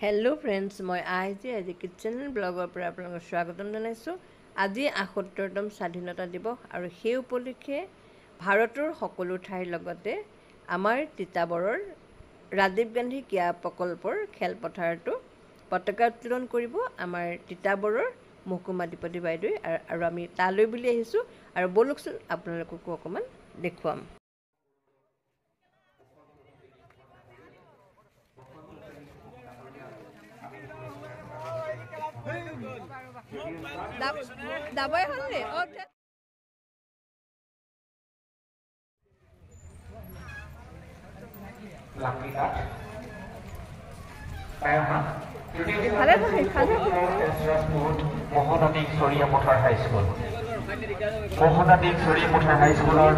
Hello friends मैं আজি kitchen bagger पर आपलोक स्वागतम जानाइছো। আজি ৭৮তম স্বাধীনতা দিৱস और সেই उपलक्षे भारतर सकलो ठाइर लगते आमार तिताबৰৰ राजीव गांधी क्रीड़ा प्रकल्पर खेलपथारतो पताका उत्तोलन करिब आमार तिताबৰৰ महकुमाधिपति बाइदेउ और आमी ताলৈ बुली आहिছো और बोलकसुन आपनालोकको अकमान देखुवाम। दाबाय हलले मोहनादी सरिया पथार हाई स्कूल मोहनादी सरिया पथार हाई स्कूलर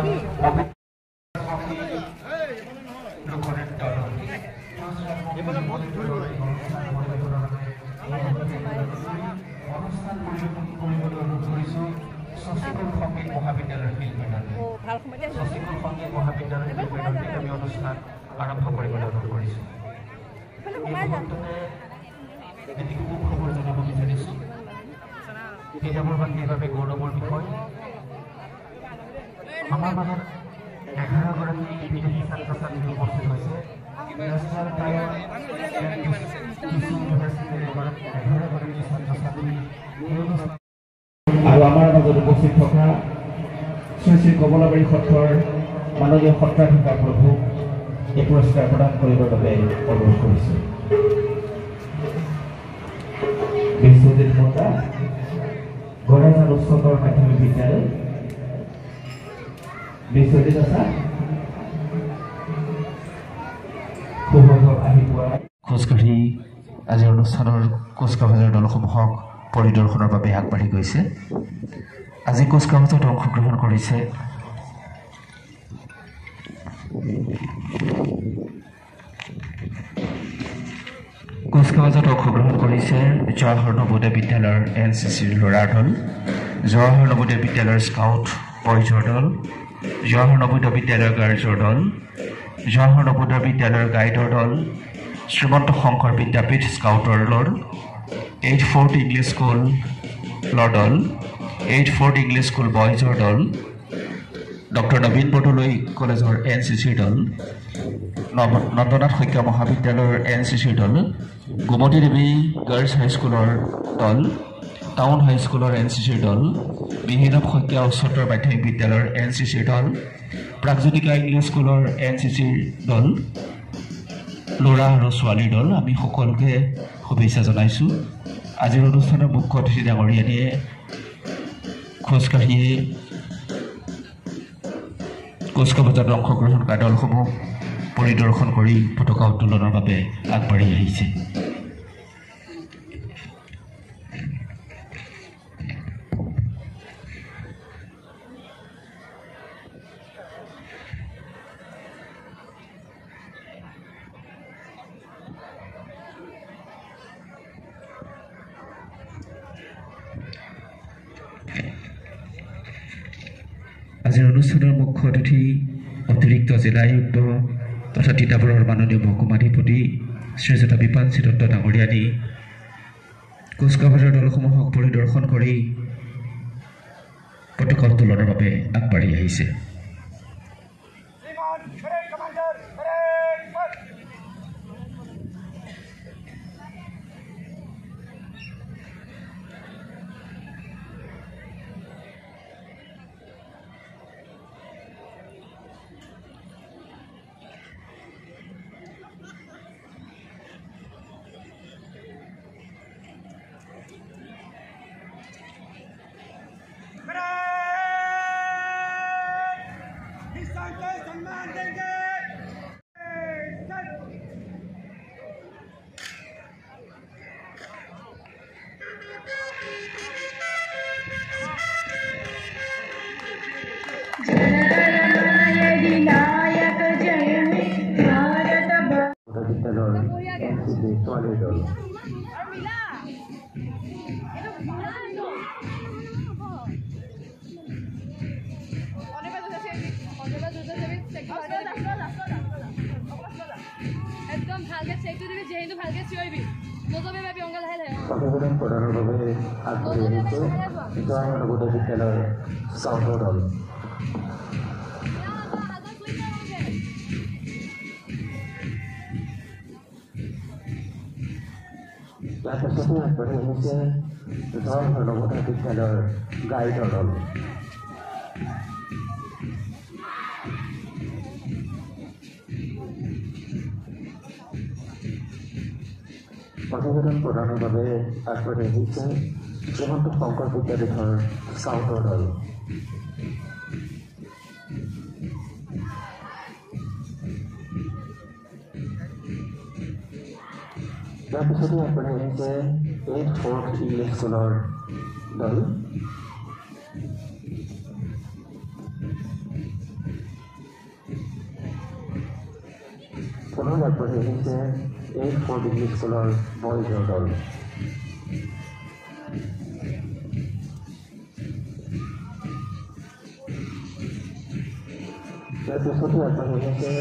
सचिकुल संगीत महाविद्यालय सचिकुल संगीत महाविद्यालय अनुष्ठान आरम्भ কৰিবলৈ অনুৰোধ কৰিছো। খবৰ জনাব বিচাৰিছো কিতাপৰ বান্ধীৰ বাবে গৌৰৱৰ বিষয় আমাৰ মাজত 11 গৰাকী বিদেশী ছাত্ৰ ছাত্ৰী উপস্থিত হৈছে। নেশ্যনেল টায়াৰ আৰু আমাৰ মাজত উপস্থিত থকা শ্ৰী শ্ৰী কমলাবাৰী সত্ৰৰ মাননীয় সত্ৰাধিকাৰ প্ৰভু এই পুৰস্কাৰ প্ৰদান কৰিবৰ বাবে অনুৰোধ কৰিছোঁ। বিশ্বজিৎ মোটা গড়াজান উচ্চতৰ মাধ্যমিক বিদ্যালয় বিশ্বজিৎ আছা খুব আহি পোৱা খোজকাঢ়ি আজিৰ অনুষ্ঠানৰ কুচকাৱাজৰ দলসমূহক পৰিদৰ্শনৰ বাবে আগবাঢ়ি গৈছে। আজি কুচকাৱাজত অংশগ্ৰহণ কৰিছে কুচকাৱাজত অংশগ্ৰহণ কৰিছে জৱাহৰ নবোদয় বিদ্যালয়ৰ এনচিচিৰ ল'ৰাৰ দল, জৱাহৰ নবোদয় বিদ্যালয়ৰ স্কাউট বয়জৰ দল, জৱাহৰ নবোদয় বিদ্যালয়ৰ গাৰ্লছৰ দল, জৱাহৰ নবোদয় বিদ্যালয়ৰ গাইডৰ দল, শ্ৰীমন্ত শংকৰ বিদ্যাপীঠ স্কাউটৰ দল, 8th Fort ইংলিছ স্কুলৰ দল, 8th Fort ইংলিছ স্কুল বয়জৰ দল, ডক্টৰ নবীন বৰদলৈ কলেজৰ এনচিচিৰ দল, নন্দনাথ শইকীয়া মহাবিদ্যালয়ৰ এনচিচিৰ দল, গোমতী দেৱী গাৰ্লছ হাইস্কুলৰ দল, টাউন হাইস্কুলৰ এনচিচিৰ দল, বিহিনাভ শইকীয়া উচ্চতৰ মাধ্যমিক বিদ্যালয়ৰ এনচিচিৰ দল, প্ৰাগজ্যোতিকা ইংলিছ স্কুলৰ এনচিচিৰ দল, ল'ৰা আৰু ছোৱালীৰ দল, আমি সকলোকে শুভেচ্ছা জনাইছোঁ। আজিৰ অনুষ্ঠানৰ মুখ্য অতিথি ডাঙৰীয়ানীয়ে খোজকাঢ়িয়ে কুচকাৱাজত অংশগ্ৰহণ কৰা দলসমূহ পৰিদৰ্শন কৰি পতাকা উত্তোলনৰ বাবে আগবাঢ়ি আহিছে। আজিৰ অনুষ্ঠানৰ মুখ্য অতিথি অতিৰিক্ত জিলা আয়ুক্ত তথা তিতাবৰৰ মাননীয় মহকুমাধিপতি শ্ৰীযুত বিপাঞ্চি দত্ত ডাঙৰীয়ানী কুচকাৱাজৰ দলসমূহক পৰিদৰ্শন কৰি পতাকা উত্তোলনৰ বাবে আগবাঢ়ি আহিছে। ভালকে চেকটো দিবি যেহেতু ভালকে চিঞৰিবি নজবে ভাবি অংগা লাহে লাহে অভিযোজন প্ৰদানৰ বাবে আগবাঢ়ি আহিছে জৱাহৰ নৱোদয় বিদ্যালয়ৰ স্কাউটৰ দল ইয়াৰ পাছতে আগবাঢ়ি আহিছে জৱাহৰ নৱোদয় বিদ্যালয়ৰ গাইডৰ দল অভিযোজন প্ৰদানৰ বাবে আগবাঢ়ি আহিছে শ্ৰীমন্ত শংকৰ বিদ্যাপীঠৰ স্কাউটৰ দল ইয়াৰ পিছতে আগবাঢ়ি আহিছে 8th ইংলিছ স্কুলৰ দল পুনৰ আগবাঢ়ি আহিছে 8th ইংলিছ স্কুলৰ বয়জৰ দল ইয়াৰ পিছতে আগবাঢ়ি আহিছে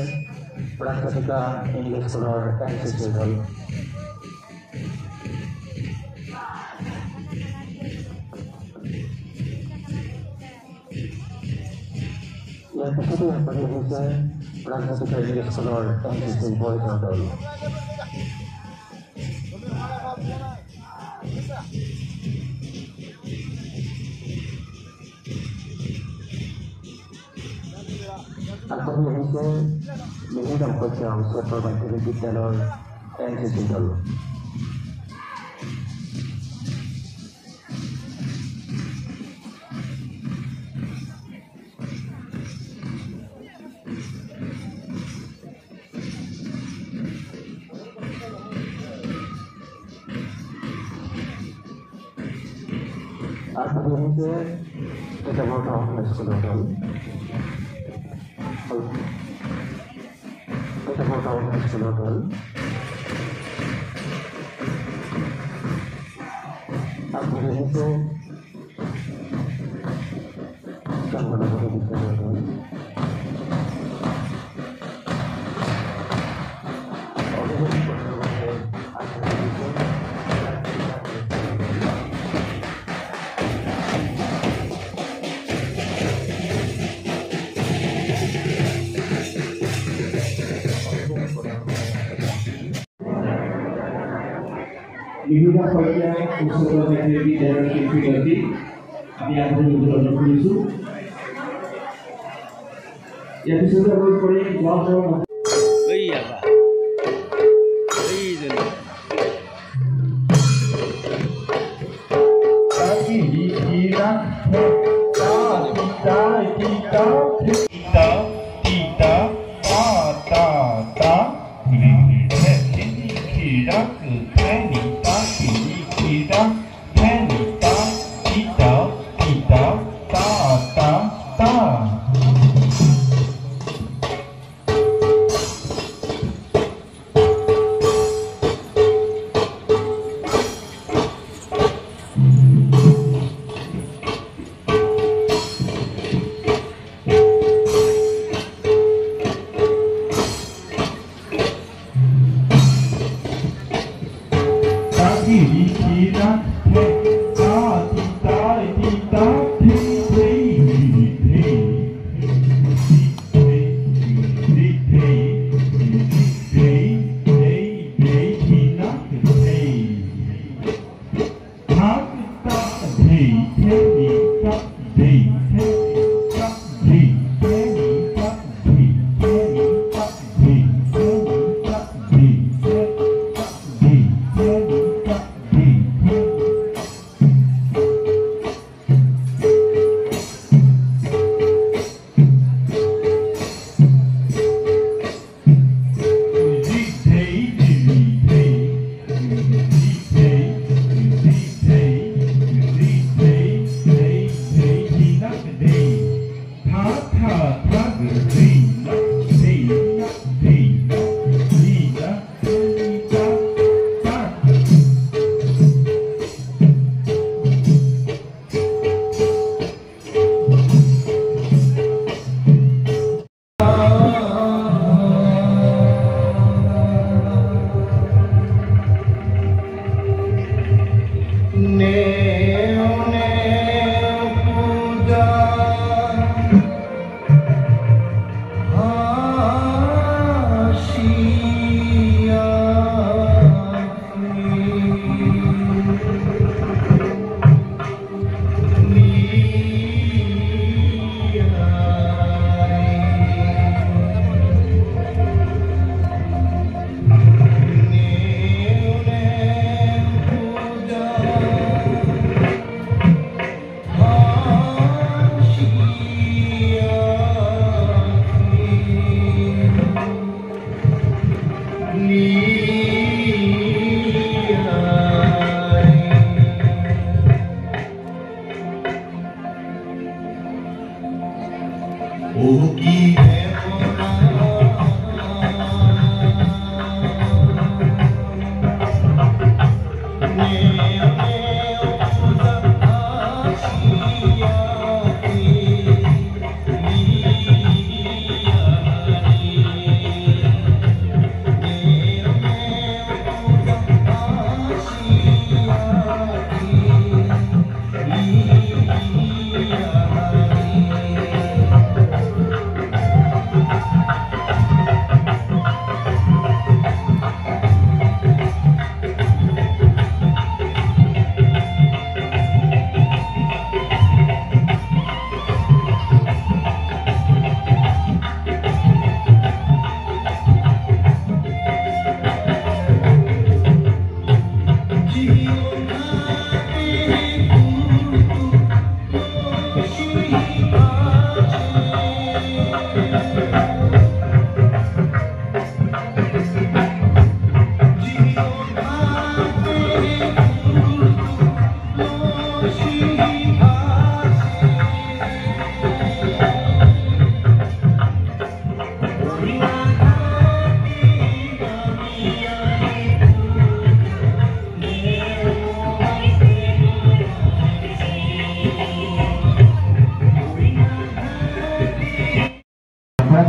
প্ৰাকৃতিকা ইংলিছ স্কুলৰ NCC দল ইয়াৰ পিছতে আগবাঢ়ি আহিছে প্ৰাকৃতিকা ইংলিছ স্কুলৰ NCC বয়জৰ দল আগবাঢ়ি আহিছে মিহি দাম্পত্য উচ্চতৰ মাধ্যমিক বিদ্যালয়ৰ NCC দল আগবাঢ়ি আহিছে কেতবৰ্ত হাইস্কুলৰ দল কেতবৰ্ত হাইস্কুলৰ দল আগবাঢ়ি আহিছে জৱাহৰ নৱোদয় বিদ্যালয়ৰ দল অভিযোজন প্ৰদানৰ বাবে আগবাঢ়ি আহিছে বিভিন্ন পৰ্যায়ৰ উচ্চতৰ মাধ্যমিক বিদ্যালয়ৰ শিক্ষাৰ্থী আমি আগবাঢ়ি উদ্বোধন কৰিছোঁ ইয়াৰ পিছতে হৈ পৰি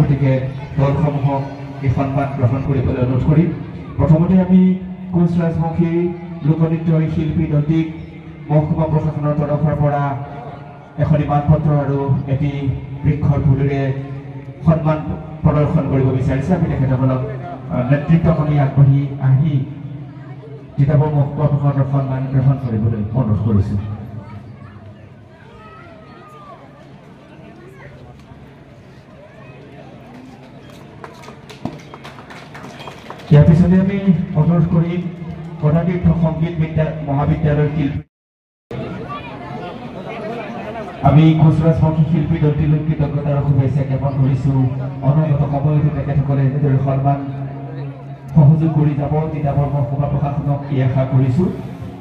গতিকে দলসমূহক এই সন্মান গ্ৰহণ কৰিবলৈ অনুৰোধ কৰিম। প্ৰথমতে আমি কোচ ৰাজবংশী লোকনৃত্যৰ শিল্পী দন্তিক মহকুমা প্ৰশাসনৰ তৰফৰ পৰা এখন মানপত্ৰ আৰু এটি বৃক্ষৰ পুলিৰে সন্মান প্ৰদৰ্শন কৰিব বিচাৰিছে। আমি তেখেতসকলক নেতৃত্বখনি আগবাঢ়ি আহি তিতাবৰ মহকুমা প্ৰশাসনৰ সন্মান গ্ৰহণ কৰিবলৈ অনুৰোধ কৰিছোঁ। ইয়াৰ পিছতে আমি অনুৰোধ কৰিম গণতীৰ্থ সংগীত মহাবিদ্যালয়ৰ শিল্পী আমি কোচ ৰাজবংশী শিল্পী দলটিলৈ কৃতজ্ঞতা আৰু শুভেচ্ছা জ্ঞাপন কৰিছোঁ। অনাগত সময়তো তেখেতসকলে এনেদৰে সন্মান সহযোগ কৰি যাব তিতাবৰ মহকুমা প্ৰশাসনক এই আশা কৰিছোঁ।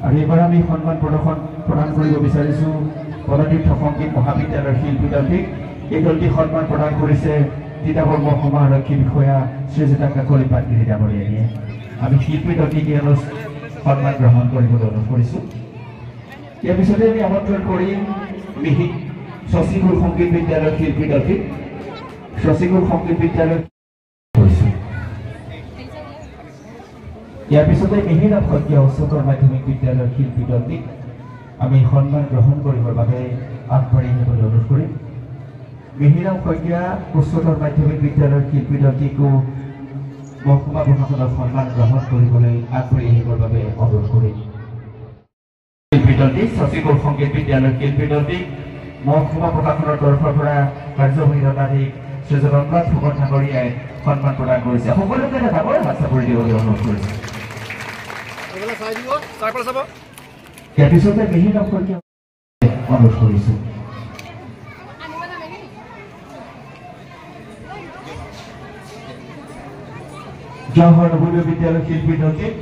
আৰু এইবাৰ আমি সন্মান প্ৰদান কৰিব বিচাৰিছোঁ গণতীৰ্থ সংগীত মহাবিদ্যালয়ৰ শিল্পী দলটিক। এই দলটি সন্মান প্ৰদান কৰিছে তিতাবৰ মহকুমা আৰক্ষী বিষয়া শ্ৰীযুতা কাকলি পাটগিৰি ডাঙৰীয়ানীয়ে। আমি শিল্পী দলটিক সন্মান গ্ৰহণ কৰিবলৈ অনুৰোধ কৰিছোঁ। ইয়াৰ পিছতে আমি আমন্ত্ৰণ কৰিম শশীগুৰু সংগীত বিদ্যালয়ৰ শিল্পী দলটিক। শশীগুৰু সংগীত বিদ্যালয় কৰিছোঁ। ইয়াৰ পিছতে মিহিৰাম শইকীয়া উচ্চতৰ মাধ্যমিক বিদ্যালয়ৰ শিল্পী দলটিক আমি সন্মান গ্ৰহণ কৰিবৰ বাবে আগবাঢ়ি আহিবলৈ অনুৰোধ কৰিম। মিহিৰাম শইকীয়া উচ্চতৰ মাধ্যমিক বিদ্যালয়ৰ শিল্পী দলটিকো মহকুমা প্ৰশাসনৰ সন্মান গ্ৰহণ কৰিবলৈ আগবাঢ়ি আহিবৰ বাবে অনুৰোধ কৰিম। শিল্পী দলটি শশীগুৰু সংগীত বিদ্যালয়ৰ শিল্পী দলটিক মহকুমা প্ৰশাসনৰ তৰফৰ পৰা কাৰ্যবাহী দণ্ডাধীশ শ্ৰীযুত অনুৰাগ ফুকন ডাঙৰীয়াই সন্মান প্ৰদান কৰিছে। সকলোকে এটা ডাঙৰ হাত চাপৰি দিবলৈ অনুৰোধ কৰিছে। ইয়াৰ পিছতে মিহিৰাম শইকীয়া অনুৰোধ কৰিছোঁ। জৱাহৰ নৱোদয় বিদ্যালয় শিল্পী দলটিক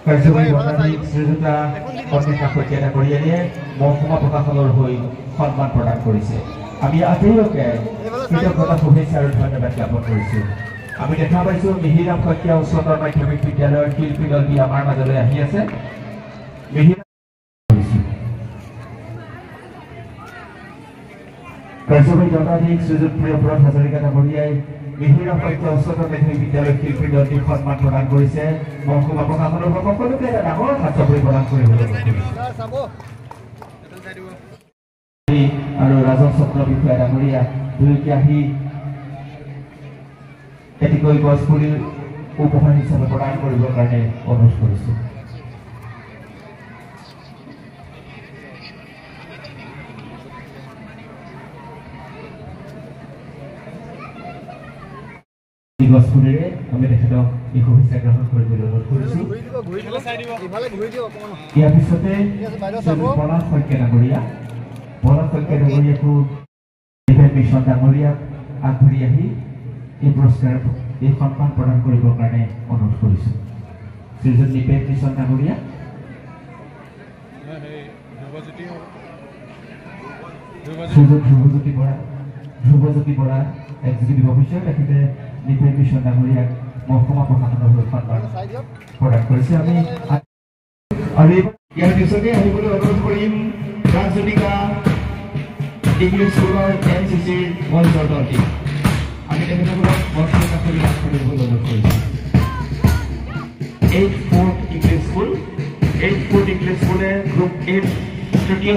কাৰ্যবাহী দণ্ডাধীশ শ্ৰীযুতা অনিতা শইকীয়া ডাঙৰীয়ানীয়ে মহকুমা প্ৰশাসনৰ হৈ সন্মান প্ৰদান কৰিছে। আমি আটাইলোকে কৃতজ্ঞতা শুভেচ্ছা আৰু ধন্যবাদ জ্ঞাপন কৰিছোঁ। আমি দেখা পাইছোঁ মিহিৰাম শইকীয়া উচ্চতৰ মাধ্যমিক বিদ্যালয়ৰ শিল্পী দলটি আমাৰ মাজলৈ আহি আছে। কাৰ্যবাহী দণ্ডাধীশ শ্ৰীযুত প্ৰিয়ব্ৰত হাজৰিকা ডাঙৰীয়াই মিহিৰাম শইকীয়া উচ্চতৰ মাধ্যমিক বিদ্যালয়ৰ শিল্পী দলটিক সন্মান প্ৰদান কৰিছে। মহকুমা প্ৰশাসনৰ সকলোকে এটা ডাঙৰ হাত চাপৰি প্ৰদান কৰিবলৈ আৰু ৰাজহ চক্ৰ বিষয়া ডাঙৰীয়া দুয়োকে আহি এটিকৈ গছ পুলি উপহাৰ হিচাপে প্ৰদান কৰিবৰ কাৰণে অনুৰোধ কৰিছোঁ। গছ পুলিৰে আমি তেখেতক এই শুভেচ্ছা গ্ৰহণ কৰিবলৈ অনুৰোধ কৰিছোঁ। ইয়াৰ পিছতে পলাশ শইকীয়া ডাঙৰীয়া ডাঙৰীয়াকো মিছন ডাঙৰীয়াক আগবাঢ়ি আহি এই পুৰস্কাৰ এই সন্মান প্ৰদান কৰিবৰ কাৰণে অনুৰোধ কৰিছোঁ। শ্ৰীযুত নিপেন মিছন ডাঙৰীয়া শ্ৰীযুত ধ্ৰুৱজ্যোতি বৰা এক্সিকিউটিভ অফিচাৰ তেখেতে নিপেন মিছন ডাঙৰীয়াক মহকুমা প্ৰশাসনৰ হৈ সন্মান প্ৰদান কৰিছে আমি আৰু ইয়াৰ পিছতে আহিবলৈ অনুৰোধ কৰিম ৰাজনিকা ইংলিছ স্কুলৰ NCCৰ মঞ্চৰ দলটি আমি তেখেতসকলক মঞ্চৰ কাষলৈ লাভ কৰিবলৈ অনুৰোধ কৰিছোঁ 8th English School 8th English School group 8 তৃতীয়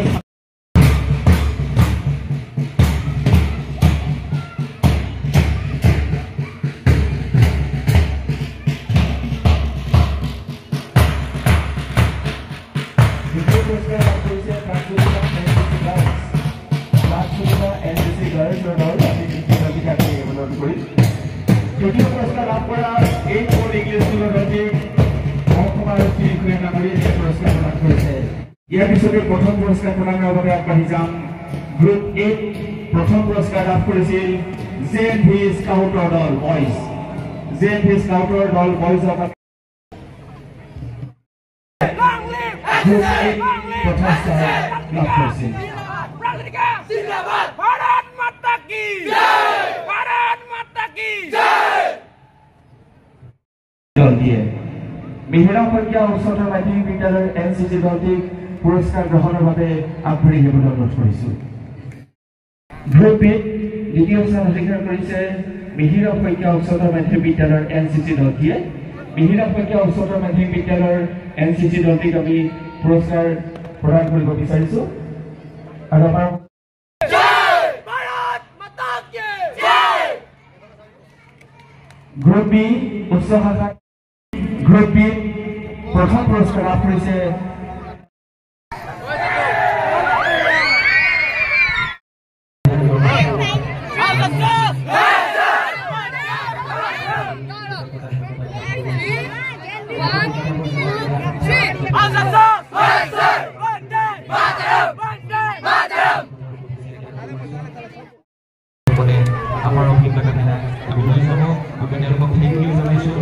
ইয়াৰ পিছতে প্ৰথম পুৰস্কাৰ প্ৰদানৰ বাবে আগবাঢ়ি যাম গ্ৰুপ 8 প্ৰথম পুৰস্কাৰ লাভ কৰিছিল JNV স্কাউটৰ দল বয়জ JNV স্কাউটৰ দল বয়জক গ্ৰুপ 8 প্ৰথম পুৰস্কাৰ লাভ কৰিছিল भारत माता की जय भारत माता की जय দল দিয়ে মিহিৰা শইকীয়া উচ্চতৰ মাধ্যমিক বিদ্যালয়ৰ NCC দলটিক পুৰস্কাৰ গ্ৰহণৰ বাবে আগবাঢ়ি যাবলৈ অনুৰোধ কৰিছোঁ গ্ৰুপ 8 দ্বিতীয় স্থান অধিকাৰ কৰিছে মিহিৰা শইকীয়া উচ্চতৰ মাধ্যমিক বিদ্যালয়ৰ NCC দলটিয়ে মিহিৰা শইকীয়া উচ্চতৰ মাধ্যমিক বিদ্যালয়ৰ NCC দলটিক আমি পুৰস্কাৰ প্ৰদান কৰিব বিচাৰিছোঁ আৰু আমাৰ গ্ৰুপ বি উচ্চ শাখা গ্ৰুপ বি প্ৰথম পুৰস্কাৰ লাভ কৰিছে আমাৰ অভিজ্ঞতাবিলাক বিনয় জনক তেওঁলোকক থেংক ইউ জনাইছোঁ